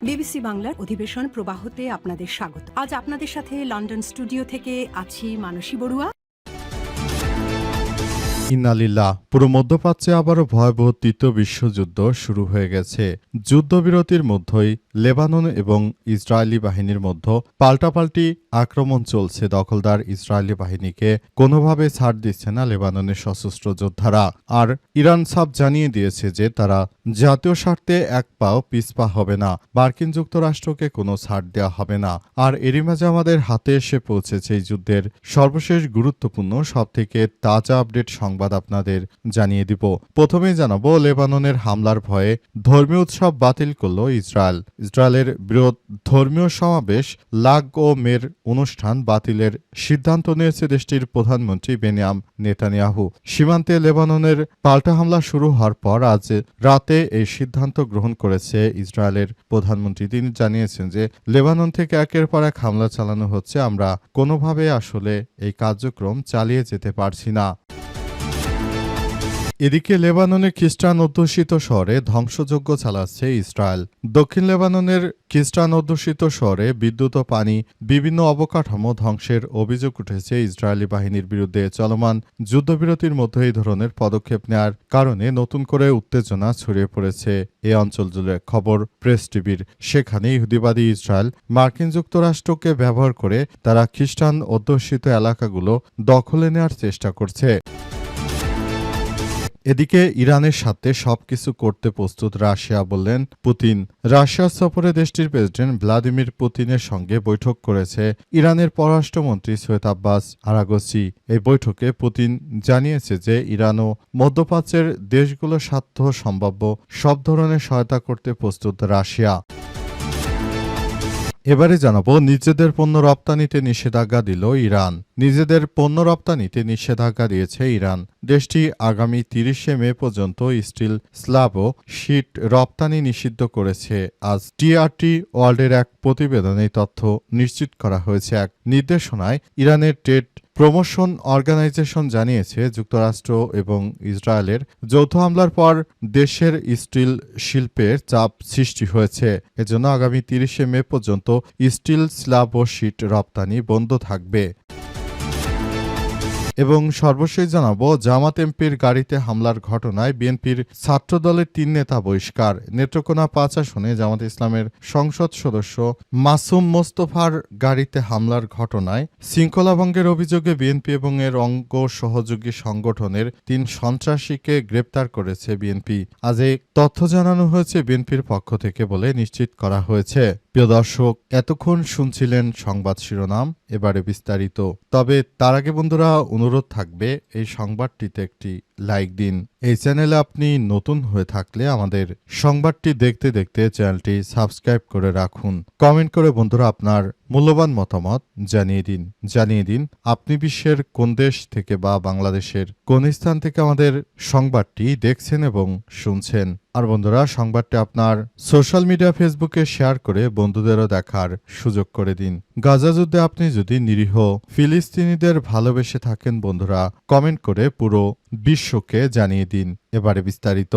BBC বাংলার অধিবেশন প্রবাহতে আপনাদের স্বাগত। আজ আপনাদের সাথে লন্ডন স্টুডিও থেকে আছি মানসী বড়ুয়া। ইন্নালিল্লাহ। পুরো মধ্যপ্রাচ্যে আবারও ভয়াবহ তৃতীয় বিশ্বযুদ্ধ শুরু হয়ে গেছে। যুদ্ধবিরতির মধ্যেই লেবানন এবং ইসরায়েলি বাহিনীর মধ্যে পাল্টাপাল্টি আক্রমণ চলছে। দখলদার ইসরায়েলি বাহিনীকে কোনোভাবে ছাড় দিচ্ছে না লেবাননের সশস্ত্র যোদ্ধারা। আর ইরান সাফ জানিয়ে দিয়েছে যে তারা জাতীয় স্বার্থে এক পাও পিছপা হবে না। মার্কিন যুক্তরাষ্ট্রকে কোনো ছাড় দেওয়া হবে না। আর এরই মাঝে আমাদের হাতে এসে পৌঁছেছে এই যুদ্ধের সর্বশেষ গুরুত্বপূর্ণ সবথেকে তাজা আপডেট সংবাদ আপনাদের জানিয়ে দিব। প্রথমেই জানাবো, লেবাননের হামলার ভয়ে ধর্মীয় উৎসব বাতিল করল ইসরায়েল। ইসরায়েলের বৃহৎ ধর্মীয় সমাবেশ লাগ ও মের অনুষ্ঠান বাতিলের সিদ্ধান্ত নিয়েছে দেশটির প্রধানমন্ত্রী বেনিয়াম নেতানিয়াহু। সীমান্তে লেবাননের পাল্টা হামলা শুরু হওয়ার পর আজ রাতে এই সিদ্ধান্ত গ্রহণ করেছে ইসরায়েলের প্রধানমন্ত্রী। তিনি জানিয়েছেন যে লেবানন থেকে একের পর এক হামলা চালানো হচ্ছে, আমরা কোনোভাবে আসলে এই কার্যক্রম চালিয়ে যেতে পারছি না। এদিকে লেবাননের খ্রিস্টান অধ্যুষিত শহরে ধ্বংসযজ্ঞ চালাচ্ছে ইসরায়েল। দক্ষিণ লেবাননের খ্রিস্টান অধ্যুষিত শহরে বিদ্যুৎ ও পানি, বিভিন্ন অবকাঠামো ধ্বংসের অভিযোগ উঠেছে ইসরায়েলি বাহিনীর বিরুদ্ধে। চলমান যুদ্ধবিরতির মধ্যে এই ধরনের পদক্ষেপ নেওয়ার কারণে নতুন করে উত্তেজনা ছড়িয়ে পড়েছে এ অঞ্চল জুড়ে। খবর প্রেস টিভির। সেখানে ইহুদিবাদী ইসরায়েল মার্কিন যুক্তরাষ্ট্রকে ব্যবহার করে তারা খ্রিস্টান অধ্যুষিত এলাকাগুলো দখলে নেওয়ার চেষ্টা করছে। এদিকে ইরানের সাথে সবকিছু করতে প্রস্তুত রাশিয়া, বললেন পুতিন। রাশিয়া সফরে দেশটির প্রেসিডেন্ট ভ্লাদিমির পুতিনের সঙ্গে বৈঠক করেছে ইরানের পররাষ্ট্রমন্ত্রী সৈয়দ আব্বাস আরাগচি। এই বৈঠকে পুতিন জানিয়েছে যে ইরান ও মধ্যপ্রাচ্যের দেশগুলোর স্বার্থ সম্ভাব্য সব ধরনের সহায়তা করতে প্রস্তুত রাশিয়া। এবারে জানাবো, নিজেদের পণ্য রপ্তানিতে নিষেধাজ্ঞা দিল ইরান। নিজেদের পণ্য রপ্তানিতে নিষেধাজ্ঞা দিয়েছে ইরান। দেশটি আগামী 30শে মে পর্যন্ত স্টিল, স্ল্যাব ও শীট রপ্তানি নিষিদ্ধ করেছে। আজ টিআরটি ওয়ার্ল্ডের এক প্রতিবেদনে এই তথ্য নিশ্চিত করা হয়েছে। এক নির্দেশনায় ইরানের ট্রেড প্রমোশন অর্গানাইজেশন জানিয়েছে, যুক্তরাষ্ট্র এবং ইসরায়েলের যৌথ হামলার পর দেশের স্টিল শিল্পের চাপ সৃষ্টি হয়েছে। এজন্য আগামী 30শে মে পর্যন্ত স্টিল, স্ল্যাব ও শীট রপ্তানি বন্ধ থাকবে। এবং সর্বশেষ জানাবো, জামাত এমপির গাড়িতে হামলার ঘটনায় বিএনপির ছাত্রদলের 3 নেতা বহিষ্কার। নেত্রকোনা 5 আসনে জামাত ইসলামের সংসদ সদস্য মাসুম মোস্তফার গাড়িতে হামলার ঘটনায় শৃঙ্খলাভঙ্গের অভিযোগে বিএনপি এবং এর অঙ্গ সহযোগী সংগঠনের 3 সন্ত্রাসীকে গ্রেপ্তার করেছে বিএনপি। আজ এই তথ্য জানানো হয়েছে বিএনপির পক্ষ থেকে বলে নিশ্চিত করা হয়েছে। প্রিয় দর্শক, এতক্ষণ শুনছিলেন সংবাদ শিরোনাম, এবারে বিস্তারিত। তবে তার আগে বন্ধুরা, অনুরোধ থাকবে এই সংবাদটিতে একটি লাইক দিন। এই চ্যানেলে আপনি নতুন হয়ে থাকলে আমাদের সংবাদটি দেখতে দেখতে চ্যানেলটি সাবস্ক্রাইব করে রাখুন। কমেন্ট করে বন্ধুরা আপনার মূল্যবান মতামত জানিয়ে দিন আপনি বিশ্বের কোন দেশ থেকে বা বাংলাদেশের কোন স্থান থেকে আমাদের সংবাদটি দেখছেন এবং শুনছেন। আর বন্ধুরা, সংবাদটি আপনার সোশ্যাল মিডিয়া ফেসবুকে শেয়ার করে বন্ধুদেরও দেখার সুযোগ করে দিন। গাজা যুদ্ধে আপনি যদি নিরীহ ফিলিস্তিনিদের ভালোবেসে থাকেন বন্ধুরা, কমেন্ট করে পুরো বিশ্বকে জানিয়ে দিন। এবারে বিস্তারিত।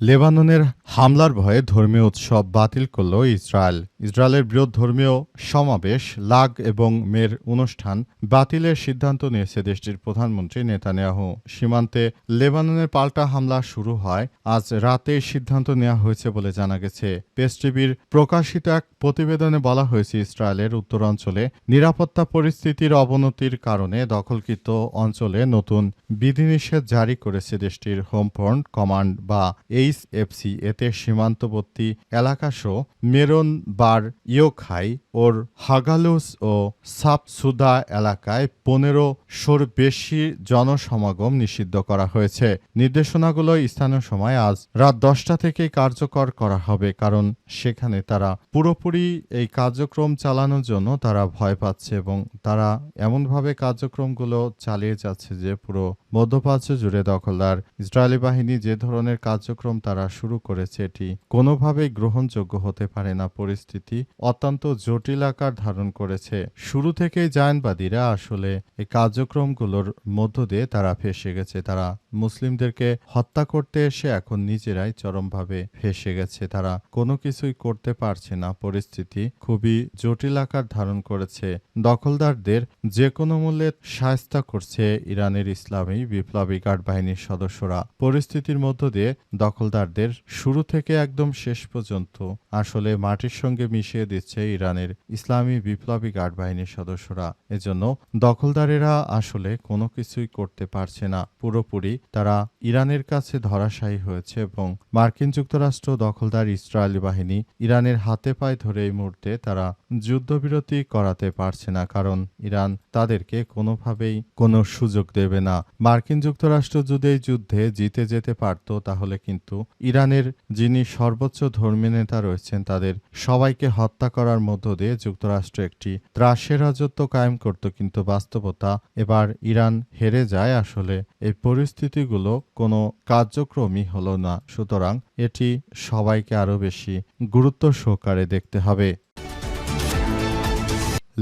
লেবাননের হামলার ভয়ে ধর্মীয় উৎসব বাতিল করল ইসরায়েল। ইসরায়েলের বৃহৎ ধর্মীয় সমাবেশ লাগ এবং মের অনুষ্ঠান বাতিলের সিদ্ধান্ত নিয়েছে দেশটির প্রধানমন্ত্রী নেতানিয়াহু। সীমান্তে লেবাননের পাল্টা হামলা শুরু হয় আজ রাতে সিদ্ধান্ত নেওয়া হয়েছে বলে জানা গেছে। প্রেস টিভির প্রকাশিত এক প্রতিবেদনে বলা হয়েছে, ইসরায়েলের উত্তরাঞ্চলে নিরাপত্তা পরিস্থিতির অবনতির কারণে দখলকৃত অঞ্চলে নতুন বিধিনিষেধ জারি করেছে দেশটির হোম ফ্রন্ট কমান্ড বা এইচএফসি। এতে সীমান্তবর্তী এলাকাসহ মেরন, বার ইয়োখাই ওর হাগালুস ও সাপসুদা এলাকায় 15শোর বেশি জনসমাগম নিষিদ্ধ করা হয়েছে। নির্দেশনাগুলো স্থানীয় সময় আজ রাত 10টা থেকে কার্যকর করা হবে, কারণ সেখানে তারা পুরোপুরি এই কার্যক্রম চালানোর জন্য তারা ভয় পাচ্ছে এবং তারা এমনভাবে কার্যক্রমগুলো চালিয়ে যাচ্ছে যে পুরো মধ্যপ্রাচ্য জুড়ে দখলদার ইসরায়েলি বাহিনী যে ধরনের কার্যক্রম তারা শুরু করেছে এটি কোনোভাবেই গ্রহণযোগ্য হতে পারে না। পরিস্থিতি অত্যন্ত জটিল জটিল আকার ধারণ করেছে। শুরু থেকেই জায়নবাদীরা আসলে এই কার্যক্রমগুলোর মধ্য দিয়ে তারা ফেঁসে গেছে। তারা মুসলিমদেরকে হত্যা করতে এসে এখন নিজেরাই চরমভাবে ফেঁসে গেছে। তারা কোনো কিছুই করতে পারছে না। পরিস্থিতি খুবই জটিল আকার ধারণ করেছে। দখলদারদের যে কোনো মূল্যে শায়েস্তা করছে ইরানের ইসলামী বিপ্লবী গার্ড বাহিনীর সদস্যরা। পরিস্থিতির মধ্য দিয়ে দখলদারদের শুরু থেকে একদম শেষ পর্যন্ত আসলে মাটির সঙ্গে মিশিয়ে দিচ্ছে ইরানের ইসলামী বিপ্লবী গার্ড বাহিনীর সদস্যরা। এজন্য দখলদারেরা আসলে কোনো কিছুই করতে পারছে না। পুরোপুরি তারা ইরানের কাছে ধরাশায়ী হয়েছে এবং মার্কিন যুক্তরাষ্ট্র দখলদার ইসরায়েলি বাহিনী ইরানের হাতে পায়ে ধরে এই মুহূর্তে তারা যুদ্ধবিরতি করাতে পারছে না, কারণ ইরান তাদেরকে কোনোভাবেই কোনো সুযোগ দেবে না। মার্কিন যুক্তরাষ্ট্র যদি এই যুদ্ধে জিতে যেতে পারত তাহলে কিন্তু ইরানের যিনি সর্বোচ্চ ধর্মীয় নেতা রয়েছেন তাদের সবাইকে হত্যা করার মধ্য দিয়ে যুক্তরাষ্ট্র একটি ত্রাসের রাজত্ব কায়েম করত। কিন্তু বাস্তবতা এবার ইরান হেরে যায়। আসলে এই পরিস্থিতিগুলো কোনো কার্যক্রমই হলো না। সুতরাং এটি সবাইকে আরো বেশি গুরুত্ব সহকারে দেখতে হবে।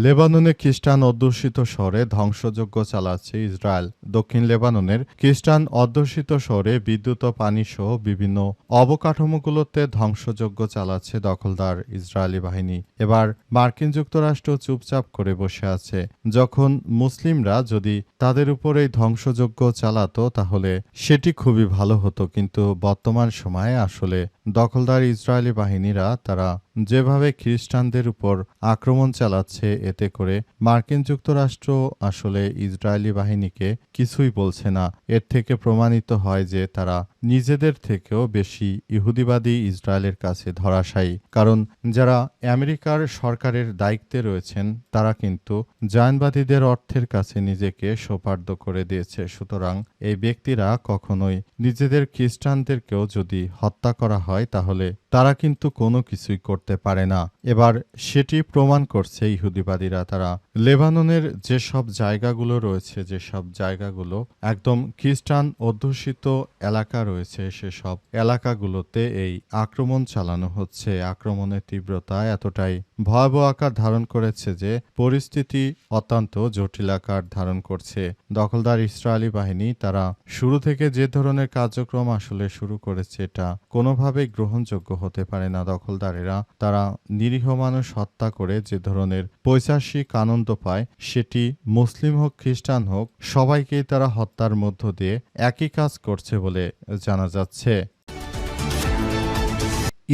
লেবাননে খ্রিস্টান অধ্যুষিত শহরে ধ্বংসযজ্ঞ চালাচ্ছে ইসরায়েল। দক্ষিণ লেবাননের খ্রিস্টান অধ্যুষিত শহরে বিদ্যুৎ ও পানি সহ বিভিন্ন অবকাঠামোগুলোতে ধ্বংসযজ্ঞ চালাচ্ছে দখলদার ইসরায়েলি বাহিনী। এবার মার্কিন যুক্তরাষ্ট্র চুপচাপ করে বসে আছে। যখন মুসলিমরা যদি তাদের উপর এই ধ্বংসযজ্ঞ চালাতো তাহলে সেটি খুবই ভালো হতো, কিন্তু বর্তমান সময়ে আসলে দখলদার ইসরায়েলি বাহিনীরা তারা যেভাবে খ্রিস্টানদের উপর আক্রমণ চালাচ্ছে এতে করে মার্কিন যুক্তরাষ্ট্র আসলে ইসরায়েলি বাহিনীকে কিছুই বলছে না। এর থেকে প্রমাণিত হয় যে তারা নিজেদের থেকেও বেশি ইহুদিবাদী ইসরায়েলের কাছে ধরাশায়ী, কারণ যারা আমেরিকার সরকারের দায়িত্বে রয়েছেন তারা কিন্তু জায়নবাদীদের অর্থের কাছে নিজেকে সোপার্দ করে দিয়েছে। সুতরাং এই ব্যক্তিরা কখনোই নিজেদের খ্রিস্টানদেরকেও যদি হত্যা করা হয় তাহলে তারা কিন্তু কোনো কিছুই করতে পারে না। এবার সেটি প্রমাণ করছে ইহুদিবাদীরা। তারা লেবাননের যেসব জায়গাগুলো রয়েছে, যেসব জায়গাগুলো একদম খ্রিস্টান অধ্যুষিত এলাকা রয়েছে, সেসব এলাকাগুলোতে এই আক্রমণ চালানো হচ্ছে। আক্রমণের তীব্রতা এতটাই ভয়াবহ আকার ধারণ করেছে যে পরিস্থিতি অত্যন্ত জটিল আকার ধারণ করছে। দখলদার ইসরায়েলি বাহিনী তারা শুরু থেকে যে ধরনের কার্যক্রম আসলে শুরু করেছে এটা কোনোভাবেই গ্রহণযোগ্য হতে পারে না। দখলদারেরা তারা নিরীহ মানুষ হত্যা করে যে ধরনের পৈশাচিক আনন্দ পায় সেটি মুসলিম হোক খ্রিস্টান হোক সবাইকেই তারা হত্যার মধ্য দিয়ে একই কাজ করছে বলে জানা যাচ্ছে।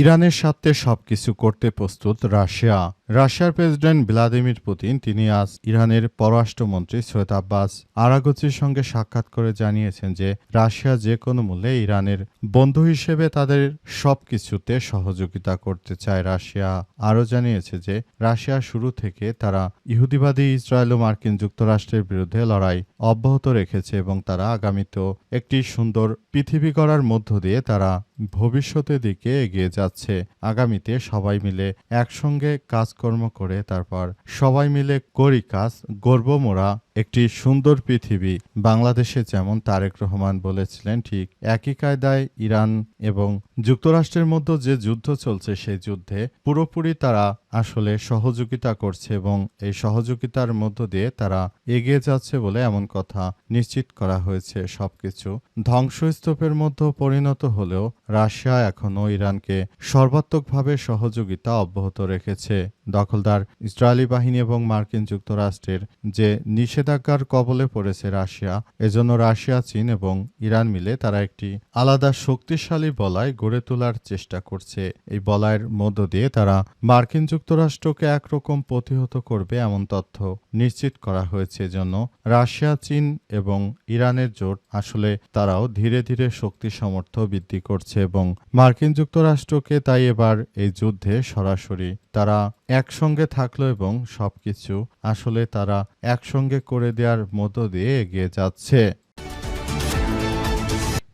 ইরানের সাথে সবকিছু করতে প্রস্তুত রাশিয়া। রাশিয়ার প্রেসিডেন্ট ভ্লাদিমির পুতিন তিনি আজ ইরানের পররাষ্ট্রমন্ত্রী সৈয়দ আব্বাস আরাগচির সঙ্গে সাক্ষাৎ করে জানিয়েছেন যে রাশিয়া যে কোনো মূল্যে ইরানের বন্ধু হিসেবে তাদের সবকিছুতে সহযোগিতা করতে চায়। রাশিয়া আরও জানিয়েছে যে রাশিয়া শুরু থেকে তারা ইহুদিবাদী ইসরায়েল ও মার্কিন যুক্তরাষ্ট্রের বিরুদ্ধে লড়াই অব্যাহত রেখেছে এবং তারা আগামীতেও একটি সুন্দর পৃথিবী গড়ার মধ্য দিয়ে তারা ভবিষ্যতের দিকে এগিয়ে যাচ্ছে। আগামীতে সবাই মিলে একসঙ্গে কাজকর্ম করে তারপর সবাই মিলে করি কাজ, গর্ব মোরা একটি সুন্দর পৃথিবী। বাংলাদেশে যেমন তারেক রহমান বলেছিলেন ঠিক একই কায়দায় ইরান এবং যুক্তরাষ্ট্রের মধ্যে যে যুদ্ধ চলছে সেই যুদ্ধে পুরোপুরি তারা আসলে সহযোগিতা করছে এবং এই সহযোগিতার মধ্য দিয়ে তারা এগিয়ে যাচ্ছে বলে এমন কথা নিশ্চিত করা হয়েছে। সবকিছু ধ্বংসস্তূপের মধ্যে পরিণত হলেও রাশিয়া এখনও ইরানকে সর্বাত্মকভাবে সহযোগিতা অব্যাহত রেখেছে। দখলদার ইসরায়েলি বাহিনী এবং মার্কিন যুক্তরাষ্ট্রের যে নিষেধাজ্ঞার কবলে পড়েছে রাশিয়া, এজন্য রাশিয়া, চীন এবং ইরান মিলে তারা একটি আলাদা শক্তিশালী বলয় গড়ে তোলার চেষ্টা করছে। এই বলয়ের মধ্য দিয়ে তারা মার্কিন যুক্তরাষ্ট্রকে একরকম প্রতিহত করবে এমন তথ্য নিশ্চিত করা হয়েছে। এজন্য রাশিয়া, চীন এবং ইরানের জোট আসলে তারাও ধীরে ধীরে শক্তি সামর্থ্য বৃদ্ধি করছে এবং মার্কিন যুক্তরাষ্ট্রকে তাই এবার এই যুদ্ধে সরাসরি তারা একসঙ্গে থাকলো এবং সবকিছু আসলে তারা একসঙ্গে করে দেওয়ার মধ্য দিয়ে এগিয়ে যাচ্ছে।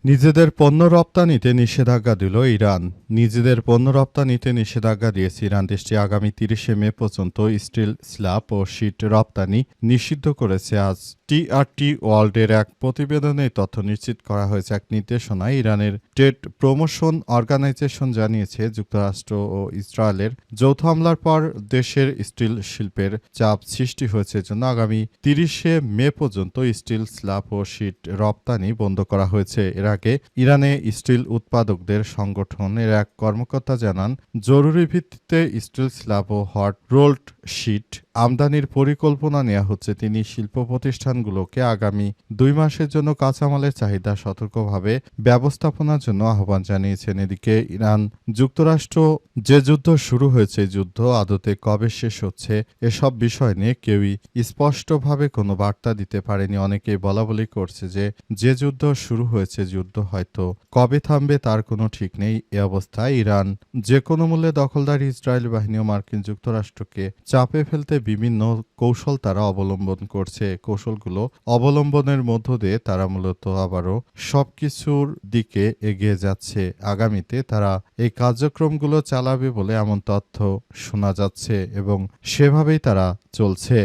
নিজেদের পণ্য রপ্তানিতে নিষেধাজ্ঞা দিল ইরান। নিজেদের পণ্য রপ্তানিতে নিষেধাজ্ঞা দিয়েছে ইরান। দেশটি আগামী 30শে মে পর্যন্ত স্টিল স্ল্যাব ও শীট রপ্তানি নিষিদ্ধ করেছে। আজ টিআরটি ওয়ার্ল্ডের এক প্রতিবেদনে এই তথ্য নিশ্চিত করা হয়েছে। এক নির্দেশনায় ইরানের ট্রেড প্রমোশন অর্গানাইজেশন জানিয়েছে, যুক্তরাষ্ট্র ও ইসরায়েলের যৌথ হামলার পর দেশের স্টিল শিল্পের চাপ সৃষ্টি হয়েছে। জন্য আগামী 30শে মে পর্যন্ত স্টিল স্ল্যাব ও শীট রপ্তানি বন্ধ করা হয়েছে। এর আগে ইরানে স্টিল উৎপাদকদের সংগঠনের এক কর্মকর্তা জানান, জরুরি ভিত্তিতে স্টিল স্ল্যাব ও হট রোলড শীট আমদানির পরিকল্পনা নেওয়া হচ্ছে। তিনি শিল্প প্রতিষ্ঠানগুলোকে আগামী 2 মাসের জন্য কাঁচামালের চাহিদা সতর্কভাবে ব্যবস্থাপনার জন্য আহ্বান জানিয়েছেন। এদিকে ইরান যুক্তরাষ্ট্র যে যুদ্ধ শুরু হয়েছে, যুদ্ধ আদতে কবে শেষ হচ্ছে এসব বিষয় নিয়ে কেউই স্পষ্টভাবে কোনো বার্তা দিতে পারেনি। অনেকেই বলাবলি করছে যে যুদ্ধ শুরু হয়েছে, যুদ্ধ হয়তো কবে থামবে তার কোনো ঠিক নেই। এ অবস্থায় ইরান যে কোনো মূল্যে দখলদার ইসরায়েল বাহিনী ও মার্কিন যুক্তরাষ্ট্রকে চাপে ফেলতে বিভিন্ন কৌশল তারা অবলম্বন করছে। কৌশলগুলো অবলম্বনের মধ্য দিয়ে তারা মূলত আবারও সবকিছুর দিকে এগিয়ে যাচ্ছে। আগামীতে তারা এই কার্যক্রমগুলো চালাবে বলে এমন তথ্য শোনা যাচ্ছে এবং সেভাবেই তারা চলছে।